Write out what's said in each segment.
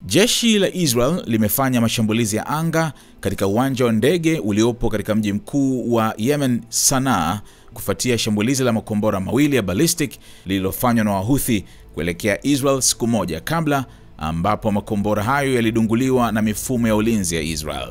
Jeshi la Israel limefanya mashambulizi ya anga katika uwanja wa ndege uliopo katika mji mkuu wa Yemen, Sanaa, kufuatia shambulizi la makombora mawili ya ballistic lililofanywa na Wahuthi kuelekea Israel siku moja kabla, ambapo makombora hayo yalidunguliwa na mifumo ya ulinzi ya Israel.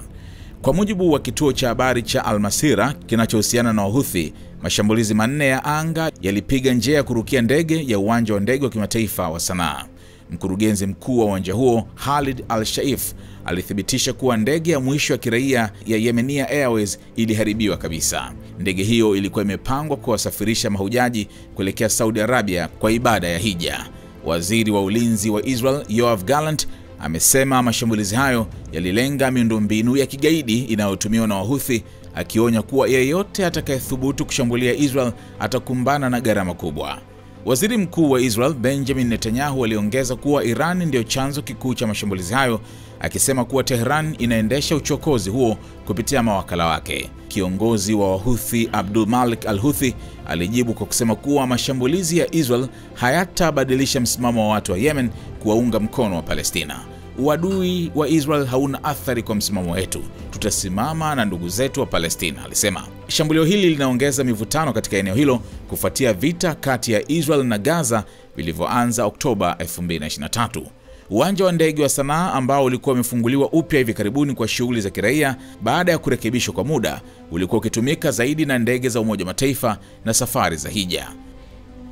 Kwa mujibu wa kituo cha habari cha Al-Masira kinachohusiana na Wahuthi, mashambulizi manne ya anga yalipiga njia ya kurukia ndege ya uwanja wa ndege wa kimataifa wa Sanaa. Mkurugenzi mkuu wa uwanja huo, Khalid Al-Shaif, alithibitisha kuwa ndege ya mwisho ya kiraia ya Yemenia Airways iliharibiwa kabisa. Ndege hiyo ilikuwa imepangwa kuwasafirisha mahujaji kuelekea Saudi Arabia kwa ibada ya hija. Waziri wa ulinzi wa Israel, Yoav Gallant, amesema mashambulizi hayo yalilenga miundombinu ya kigaidi inayotumiwa na Wahuthi, akionya kuwa yeyote atakayethubutu kushambulia Israel atakumbana na gharama kubwa. Waziri Mkuu wa Israel, Benjamin Netanyahu, aliongeza kuwa Iran ndio chanzo kikuu cha mashambulizi hayo, akisema kuwa Tehran inaendesha uchokozi huo kupitia mawakala wake. Kiongozi wa Wahuthi, Abdul Malik al-Houthi, alijibu kwa kusema kuwa mashambulizi ya Israel hayatabadilisha msimamo wa watu wa Yemen kuwaunga mkono wa Palestina. Uadui wa Israel hauna athari kwa msimamo wetu. Tutasimama na ndugu zetu wa Palestina, alisema. Shambulio hili linaongeza mivutano katika eneo hilo kufuatia vita kati ya Israel na Gaza vilivyoanza Oktoba 2023. Uwanja wa ndege wa Sanaa, ambao ulikuwa umefunguliwa upya hivi karibuni kwa shughuli za kiraia baada ya kurekebishwa kwa muda, ulikuwa ukitumika zaidi na ndege za Umoja wa Mataifa na safari za hija.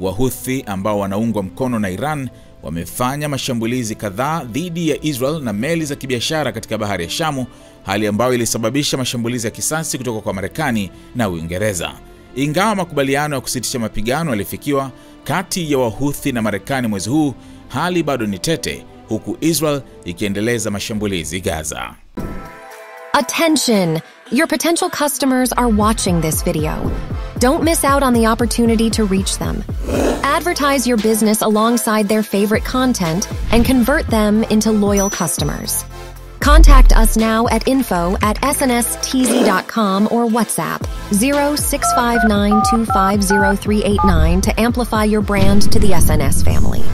Wahuthi, ambao wanaungwa mkono na Iran, wamefanya mashambulizi kadhaa dhidi ya Israel na meli za kibiashara katika bahari ya Shamu, hali ambayo ilisababisha mashambulizi ya kisasi kutoka kwa Marekani na Uingereza. Ingawa makubaliano ya kusitisha mapigano yalifikiwa kati ya Wahuthi na Marekani mwezi huu, hali bado ni tete, huku Israel ikiendeleza mashambulizi Gaza. Attention! Your potential customers are watching this video. Don't miss out on the opportunity to reach them. Advertise your business alongside their favorite content and convert them into loyal customers. Contact us now at info@snstz.com or WhatsApp 0659250389 to amplify your brand to the SNS family.